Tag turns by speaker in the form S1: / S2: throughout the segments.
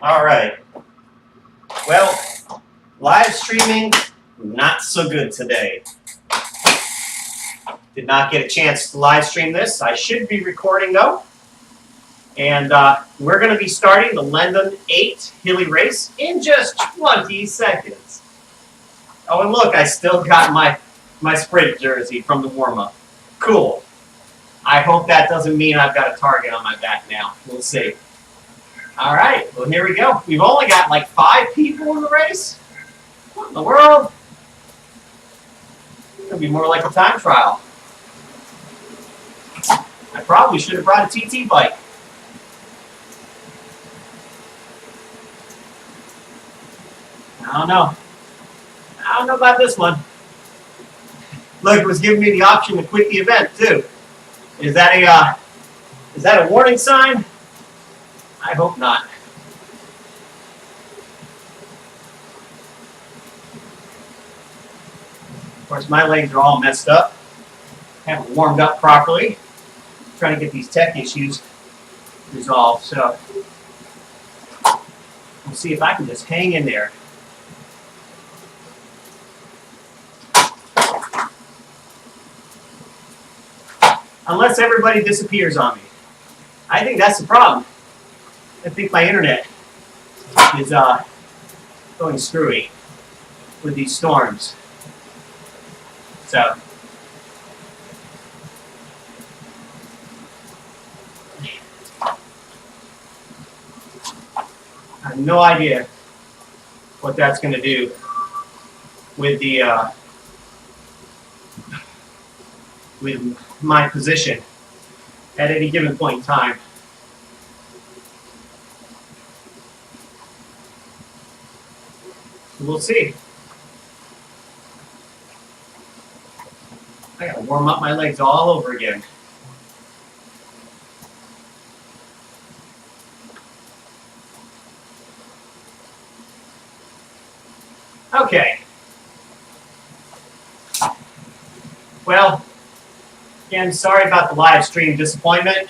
S1: All right. Well, live streaming, not so good today. Did not get a chance to live stream this. I should be recording though. And we're going to be starting the London 8 Hilly race in just 20 seconds. Oh, and look, I still got my sprint jersey from the warm-up. Cool. I hope that doesn't mean I've got a target on my back now. We'll see. All right, well, here we go. We've only got like 5 people in the race. What in the world? It's going to be more like a time trial. I probably should have brought a TT bike. I don't know. I don't know about this one. Look, it was giving me the option to quit the event too. Is that a warning sign? I hope not. Of course, my legs are all messed up. Haven't warmed up properly. I'm trying to get these tech issues resolved. So we'll see if I can just hang in there. Unless everybody disappears on me. I think that's the problem. I think my internet is going screwy with these storms. So I have no idea what that's going to do with the with my position at any given point in time. We'll see. I gotta warm up my legs all over again. Okay. Well, again, sorry about the live stream disappointment.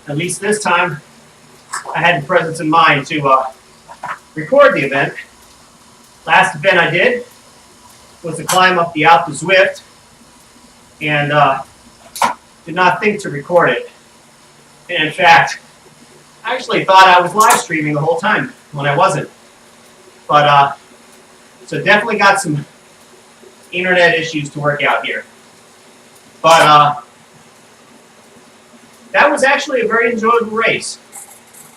S1: At least this time, I had the presence in mind to record the event. Last event I did was to climb up the Alp to Zwift, and did not think to record it. And in fact, I actually thought I was live streaming the whole time when I wasn't. But so definitely got some internet issues to work out here. But that was actually a very enjoyable race,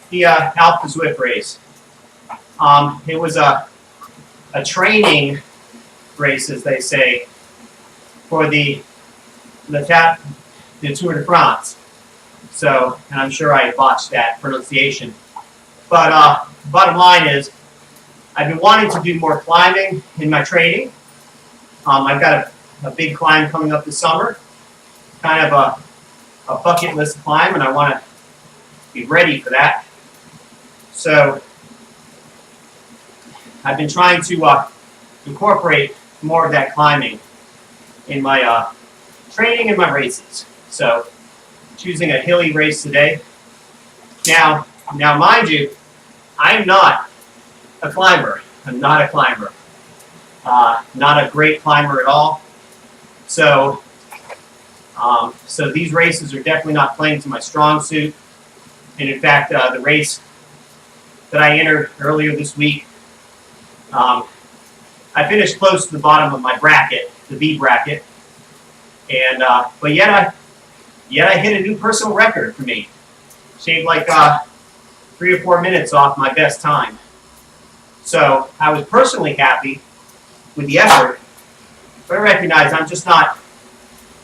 S1: the Alp to Zwift race. It was a training race, as they say, for the Tour de France. So, and I'm sure I botched that pronunciation. But bottom line is, I've been wanting to do more climbing in my training. I've got a big climb coming up this summer, kind of a bucket list climb, and I want to be ready for that. So I've been trying to incorporate more of that climbing in my training and my races. So choosing a hilly race today. Now mind you, I'm not a climber. I'm not a climber. Not a great climber at all. So so these races are definitely not playing to my strong suit. And in fact, the race that I entered earlier this week, I finished close to the bottom of my bracket, the B bracket, and but yet I hit a new personal record for me. Shaved like 3 or 4 minutes off my best time. So I was personally happy with the effort, but I recognize I'm just not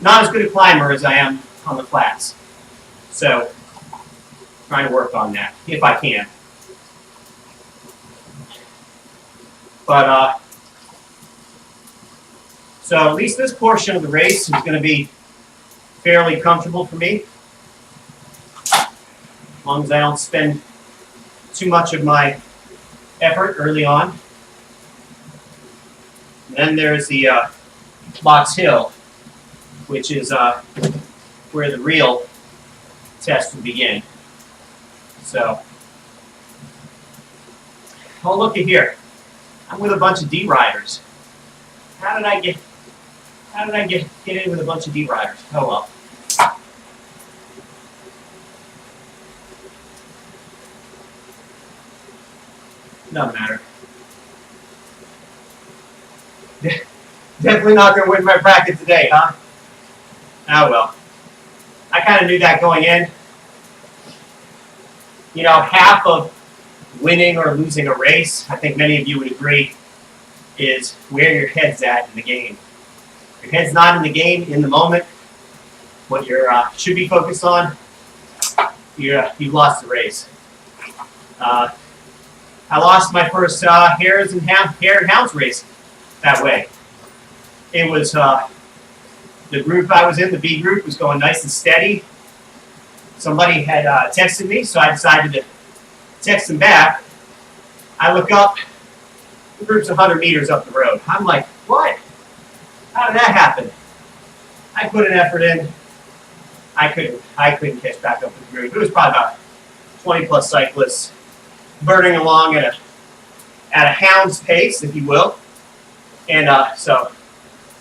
S1: as good a climber as I am on the flats. So trying to work on that if I can. But so at least this portion of the race is going to be fairly comfortable for me, as long as I don't spend too much of my effort early on. And then there's the Box Hill, which is where the real test will begin. So, oh, look at here. I'm with a bunch of D riders. How did I get in with a bunch of D riders? Oh well. Doesn't matter. Definitely not going to win my bracket today, huh? Oh well. I kind of knew that going in. You know, half of winning or losing a race, I think many of you would agree, is where your head's at in the game. Your head's not in the game in the moment. What you should be focused on, you lost the race. I lost my first hare and hounds race that way. It was the group I was in, the B group, was going nice and steady. Somebody had texted me, so I decided to text them back. I look up, the group's 100 meters up the road. I'm like, what? How did that happen? I put an effort in. I couldn't catch back up with the group. It was probably about 20 plus cyclists burning along at a hound's pace, if you will. And so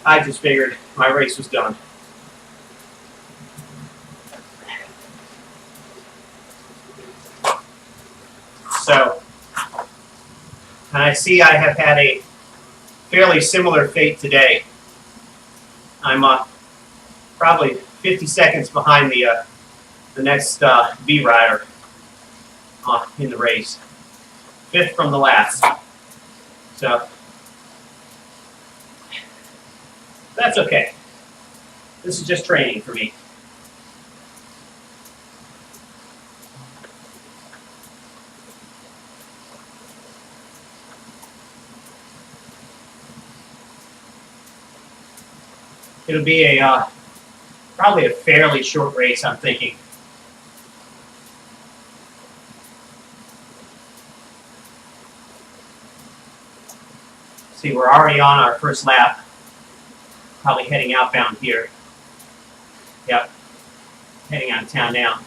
S1: I just figured my race was done. So, and I see I have had a fairly similar fate today. I'm probably 50 seconds behind the next B rider in the race. 5th from the last. So, that's okay. This is just training for me. It'll be probably a fairly short race, I'm thinking. See, we're already on our first lap. Probably heading outbound here. Yep, heading out of town now.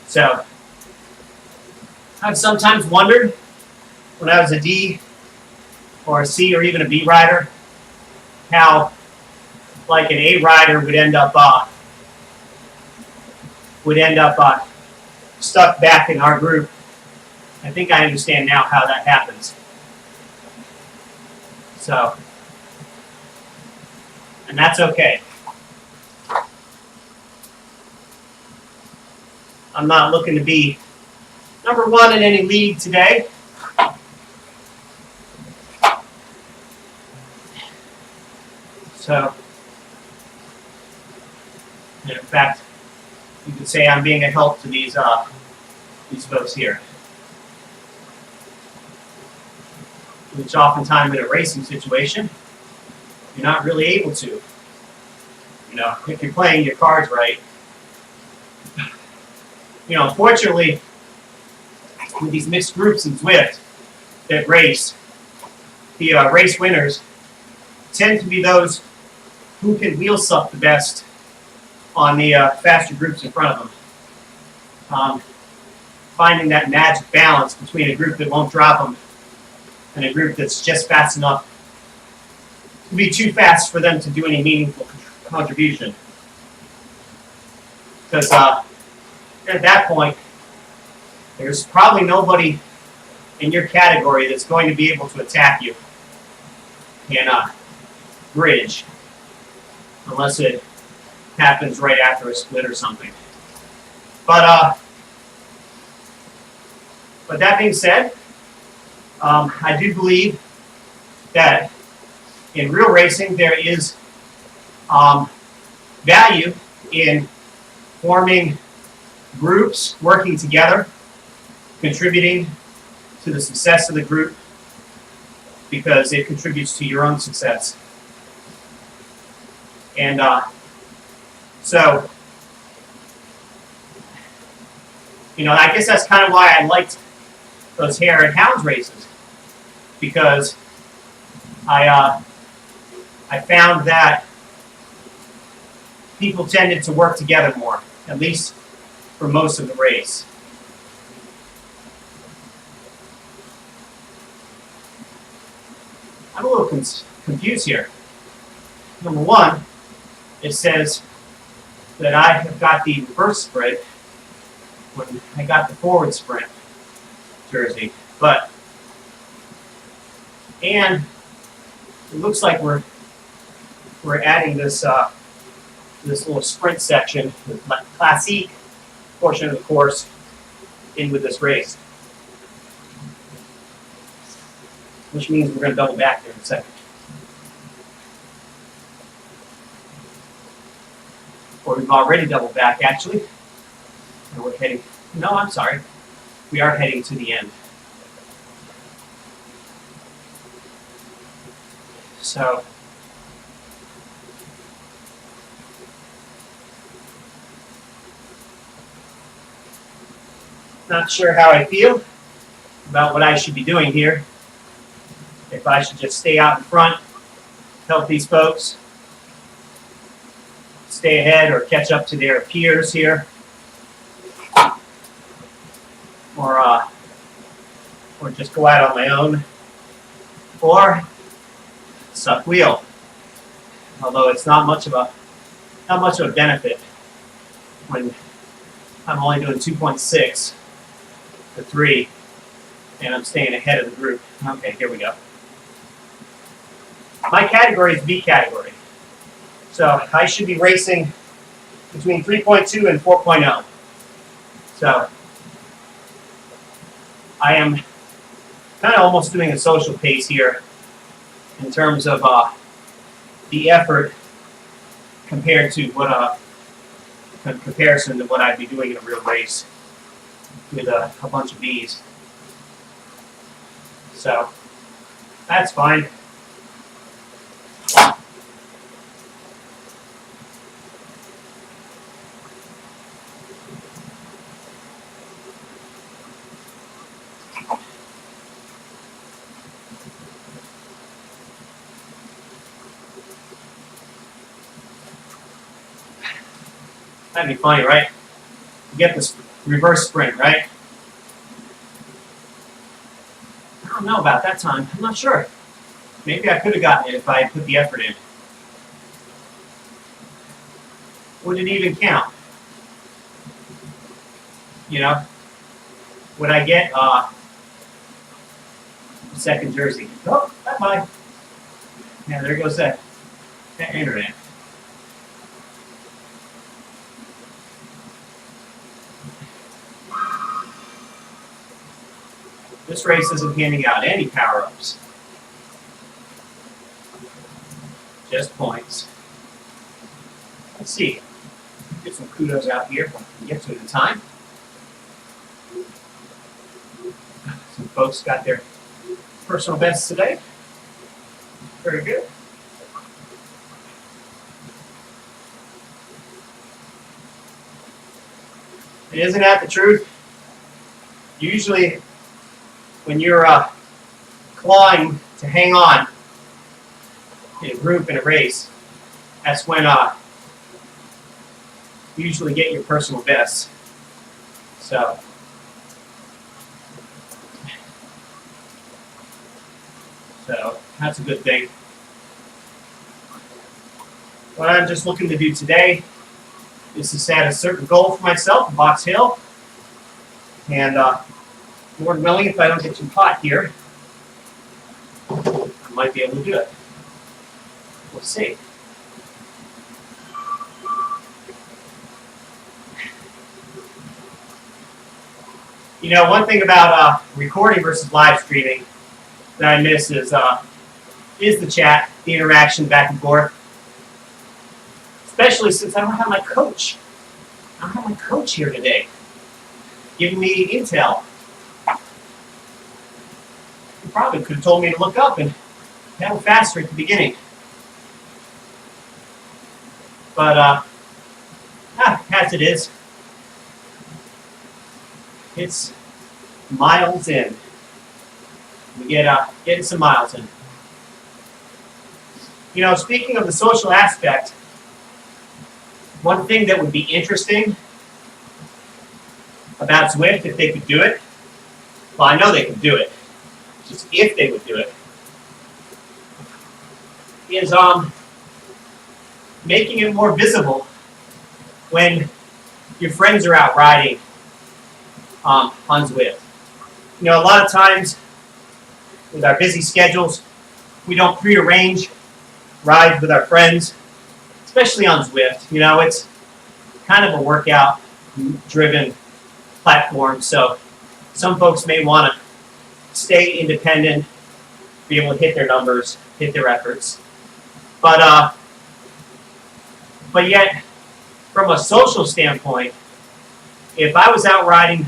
S1: So, I've sometimes wondered when I was a D or a C or even a B rider how like an A rider would end up stuck back in our group. I think I understand now how that happens. So, and that's okay. I'm not looking to be number 1 in any league today. So, and in fact, you could say I'm being a help to these folks here. Which oftentimes in a racing situation, you're not really able to. You know, if you're playing your cards right. You know, unfortunately, with these mixed groups in Zwift that race, the race winners tend to be those who can wheel suck the best on the faster groups in front of them. Finding that magic balance between a group that won't drop them and a group that's just fast enough to be too fast for them to do any meaningful contribution. Because at that point, there's probably nobody in your category that's going to be able to attack you in a bridge unless it happens right after a split or something. But that being said, I do believe that in real racing there is value in forming groups, working together, contributing to the success of the group because it contributes to your own success. And so, you know, I guess that's kind of why I liked those hare and hounds races, because I found that people tended to work together more, at least for most of the race. I'm a little confused here. Number one, it says that I have got the reverse sprint when I got the forward sprint jersey, and it looks like we're adding this this little sprint section, the classique portion of the course, in with this race, which means we're going to double back there in a second. Or we've already doubled back, actually. And we're heading, no, I'm sorry. We are heading to the end. So, not sure how I feel about what I should be doing here. If I should just stay out in front, help these folks stay ahead or catch up to their peers here, or just go out on my own, or suck wheel. Although it's not much of a benefit when I'm only doing 2.6 to 3, and I'm staying ahead of the group. Okay, here we go. My category is B category. So I should be racing between 3.2 and 4.0. So I am kind of almost doing a social pace here in terms of the effort compared to what comparison to what I'd be doing in a real race with a bunch of Bs. So that's fine. That'd be funny, right? You get this reverse sprint, right? I don't know about that time. I'm not sure. Maybe I could have gotten it if I had put the effort in. Would it even count? You know? Would I get a second jersey? Oh, bye-bye. Yeah, there goes that internet. This race isn't handing out any power-ups. Just points. Let's see. Get some kudos out here if I can get to it in time. Some folks got their personal bests today. Very good. And isn't that the truth? Usually, when you're clawing to hang on in a group in a race, that's when you usually get your personal best. So that's a good thing. What I'm just looking to do today is to set a certain goal for myself in Box Hill, and Lord willing, if I don't get too hot here, I might be able to do it. We'll see. You know, one thing about recording versus live streaming that I miss is the chat, the interaction back and forth. Especially since I don't have my coach. I don't have my coach here today, giving me intel. You probably could have told me to look up and pedal faster at the beginning. But, as it is, it's miles in. We get getting some miles in. You know, speaking of the social aspect, one thing that would be interesting about Zwift, if they could do it, well, I know they could do it, just if they would do it, is making it more visible when your friends are out riding on Zwift. You know, a lot of times with our busy schedules, we don't prearrange rides with our friends, especially on Zwift. You know, it's kind of a workout-driven platform, so some folks may want to stay independent, be able to hit their numbers, hit their efforts. But yet, from a social standpoint, if I was out riding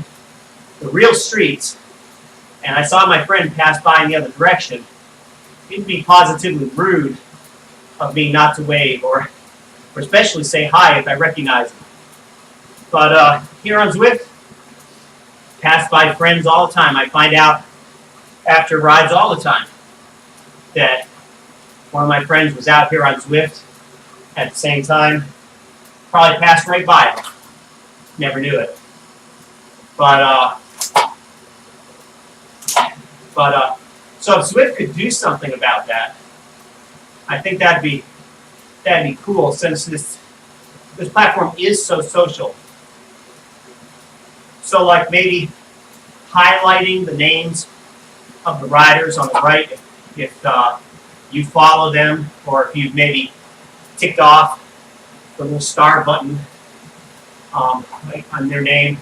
S1: the real streets and I saw my friend pass by in the other direction, it'd be positively rude of me not to wave or especially say hi if I recognize them. But here on Zwift, pass by friends all the time. I find out after rides all the time that one of my friends was out here on Zwift at the same time. Probably passed right by him. Never knew it. But so if Zwift could do something about that, I think that'd be cool, since this platform is so social. So like maybe highlighting the names of the riders on the right if you follow them, or if you've maybe ticked off the little star button on their name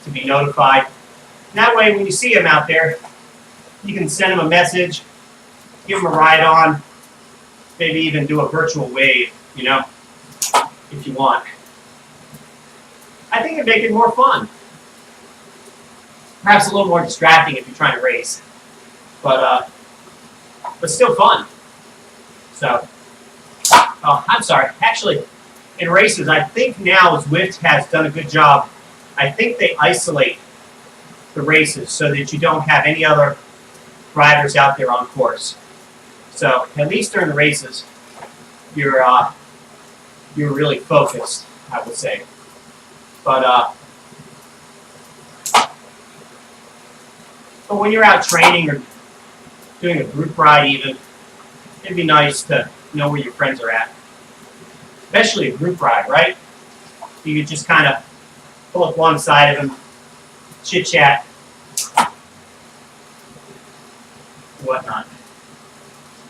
S1: to be notified. And that way, when you see them out there, you can send them a message, give them a ride on, maybe even do a virtual wave, you know, if you want. I think it'd make it more fun. Perhaps a little more distracting if you're trying to race, but still fun. So, oh, I'm sorry. Actually, in races, I think now Zwift has done a good job. I think they isolate the races so that you don't have any other riders out there on course. So at least during the races, you're really focused, I would say. But when you're out training or doing a group ride even, it'd be nice to know where your friends are at. Especially a group ride, right? You could just kind of pull up one side of them, chit-chat, whatnot.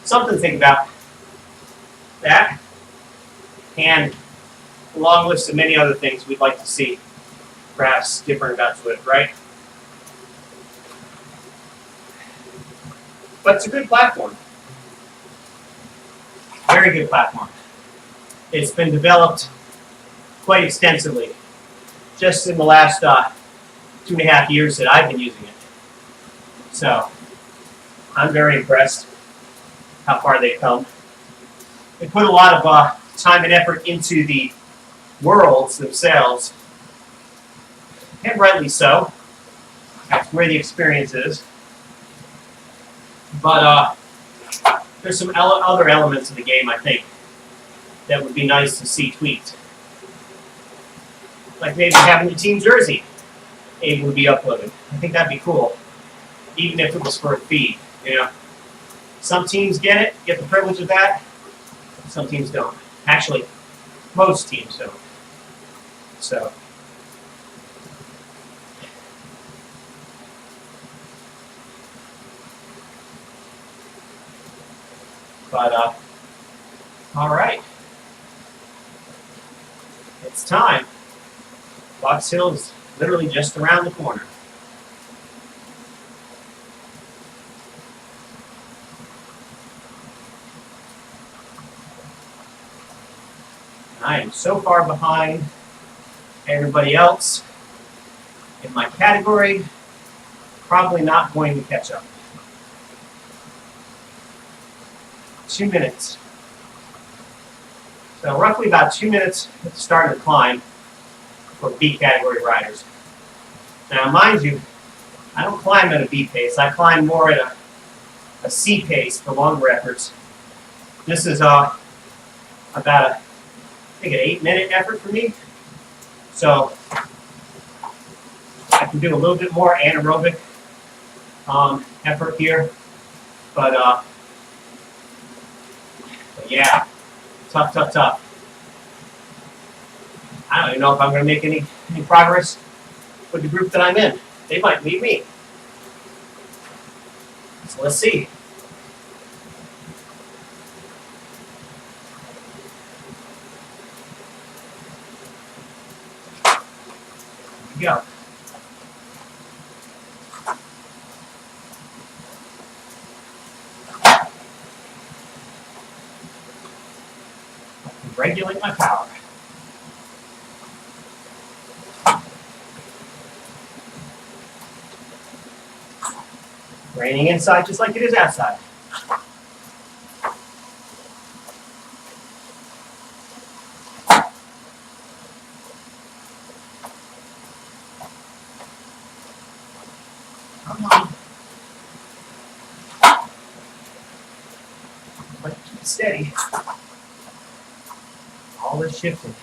S1: Something to think about. That, and a long list of many other things we'd like to see, perhaps different about Zwift, right? But it's a good platform. Very good platform. It's been developed quite extensively just in the last 2.5 years that I've been using it. So I'm very impressed how far they've come. They put a lot of time and effort into the worlds themselves, and rightly so. That's where the experience is. But there's some other elements of the game, I think, that would be nice to see tweaked. Like maybe having the team jersey able to be uploaded. I think that'd be cool, even if it was for a fee, you know. Some teams get the privilege of that. Some teams don't. Actually, most teams don't. So. But, all right. It's time. Box Hill is literally just around the corner. I am so far behind everybody else in my category, probably not going to catch up. 2 minutes. So roughly about 2 minutes at the start of the climb for B category riders. Now mind you, I don't climb at a B pace. I climb more at a C pace for longer efforts. This is about I think an 8-minute effort for me. So I can do a little bit more anaerobic effort here, but yeah, tough. I don't even know if I'm going to make any progress with the group that I'm in. They might leave me. So let's see. Here we go. Regulate my power. Raining inside just like it is outside. Come on. But keep it steady. All is shifting.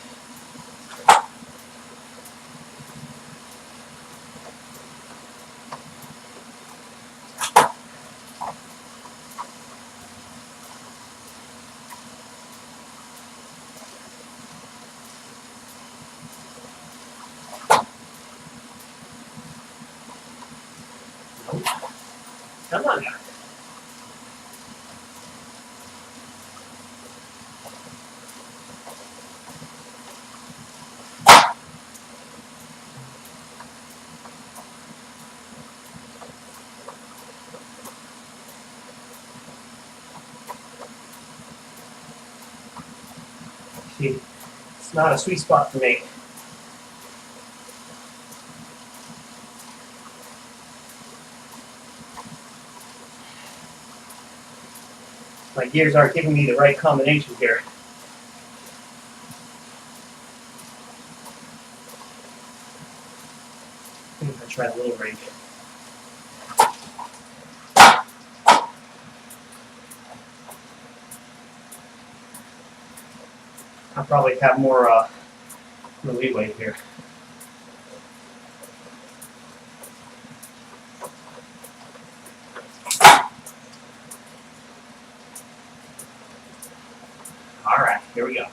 S1: Come on now. See, it's not a sweet spot for me. My gears aren't giving me the right combination here. I think I'll try a little range. I'll probably have more leeway here. All right, here we go.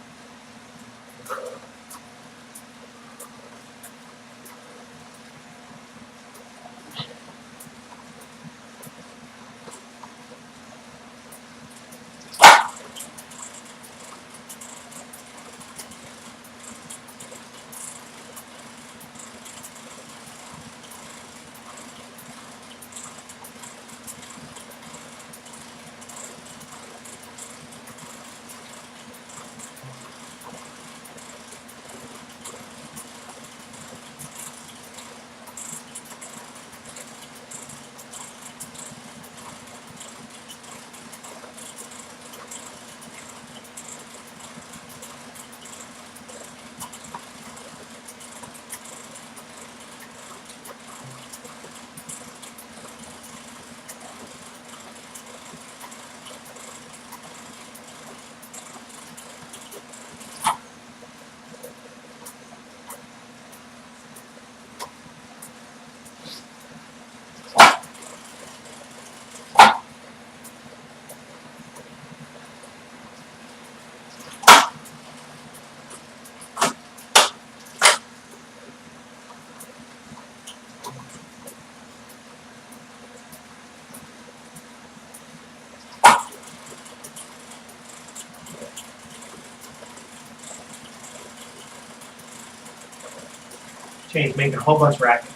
S1: Chain's making a whole bunch of racket.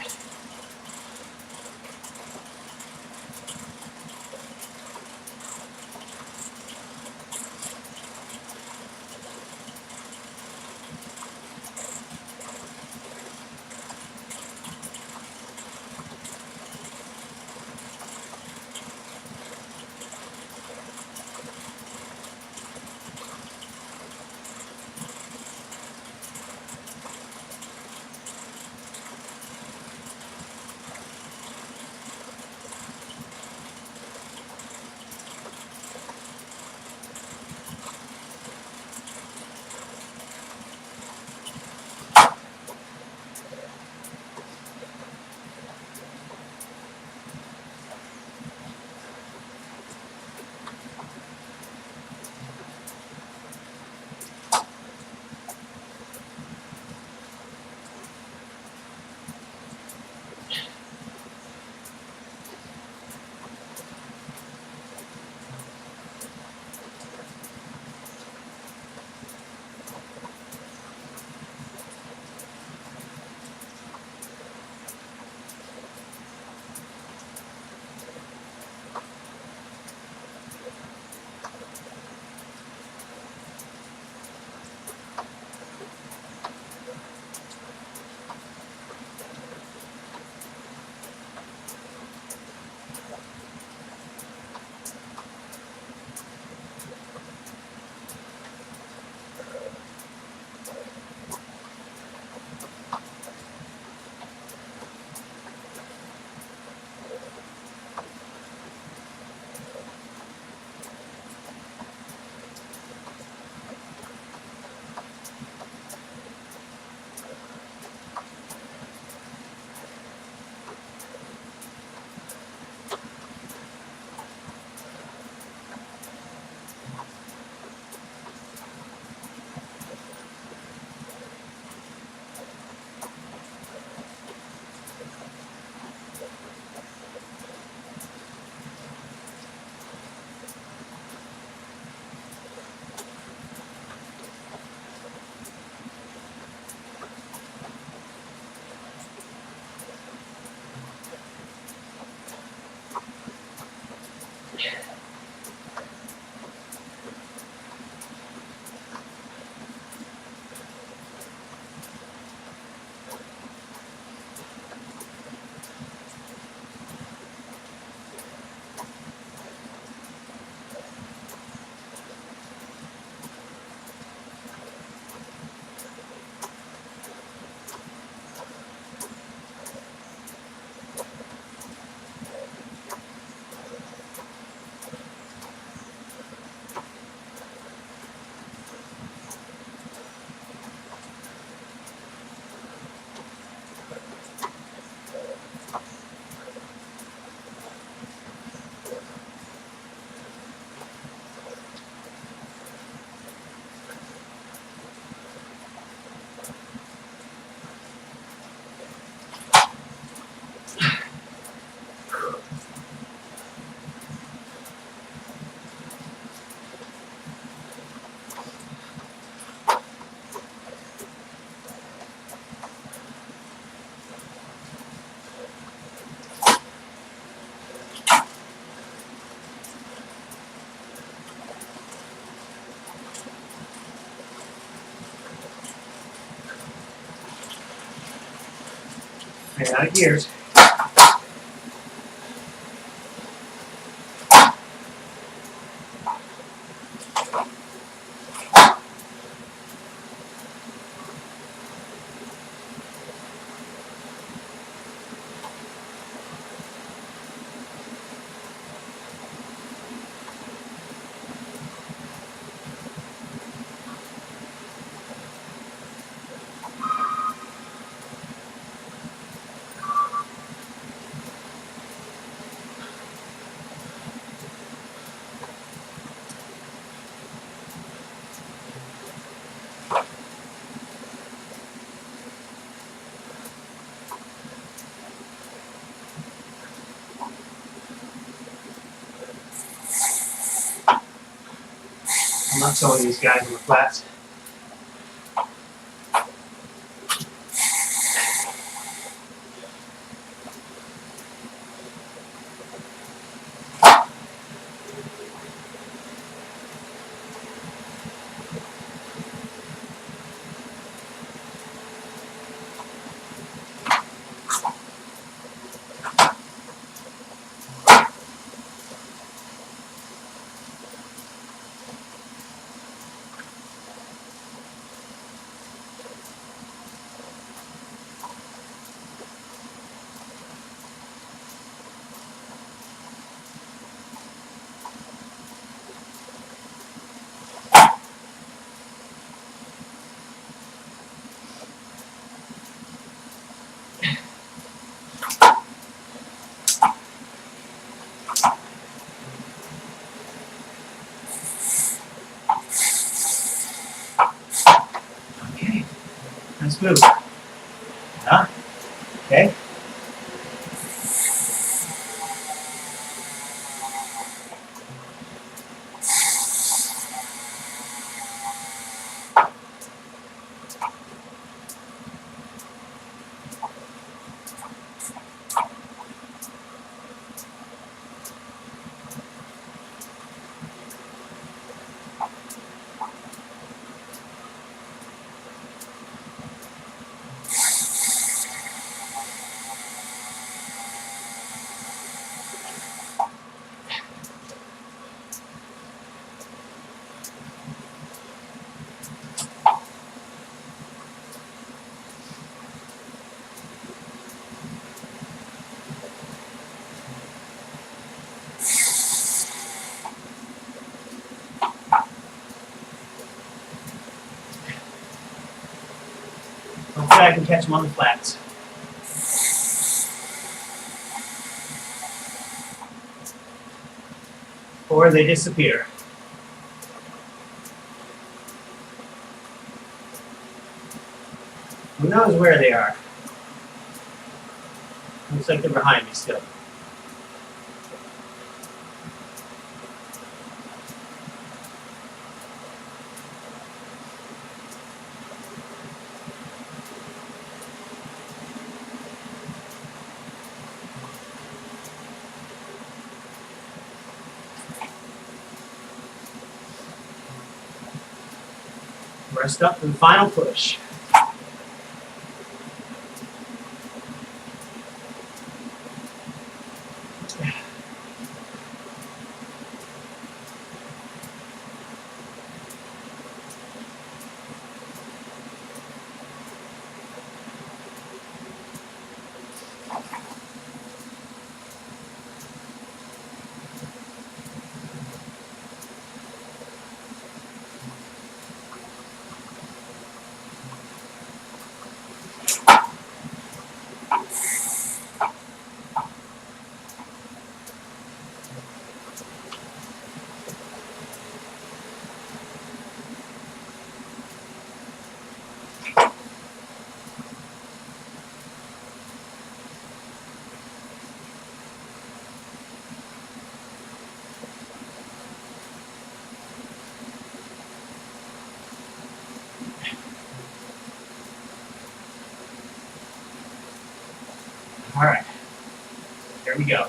S1: Ran out of gears. I'm not showing these guys on the flats. Okay, let's move. Huh? Okay. Hopefully I can catch them on the flats. Or they disappear. Who knows where they are? Looks like they're behind me still. Rest up for the final push. All right, here we go.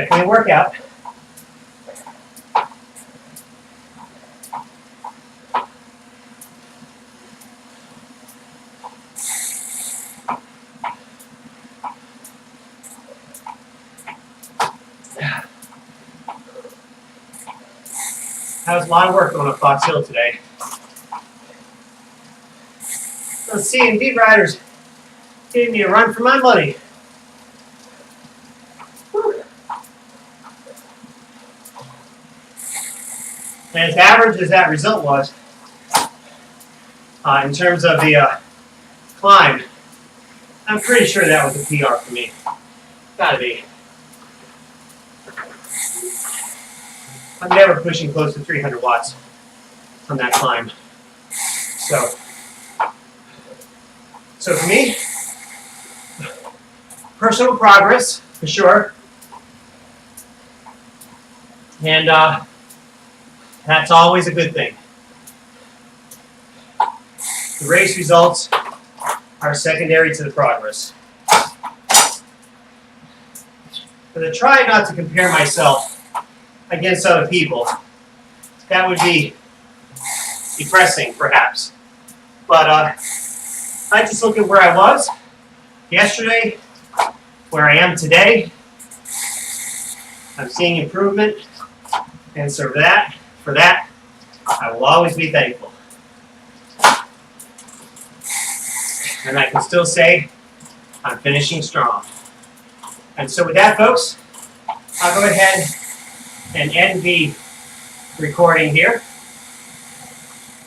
S1: Definitely a workout. That was a lot of work going up Fox Hill today. Those C&D riders gave me a run for my money. Whew. And as average as that result was, in terms of the climb, I'm pretty sure that was a PR for me. Gotta be. I'm never pushing close to 300 watts on that climb. So for me, personal progress, for sure. And that's always a good thing. The race results are secondary to the progress. But I try not to compare myself against other people. That would be depressing, perhaps. But I just look at where I was yesterday, where I am today. I'm seeing improvement, and so for that, I will always be thankful. And I can still say I'm finishing strong. And so with that, folks, I'll go ahead and end the recording here.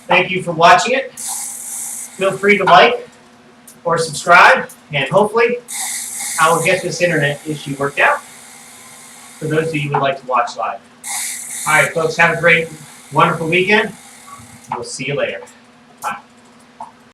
S1: Thank you for watching it. Feel free to like or subscribe, and hopefully I will get this internet issue worked out for those of you who would like to watch live. All right, folks, have a great, wonderful weekend. We'll see you later.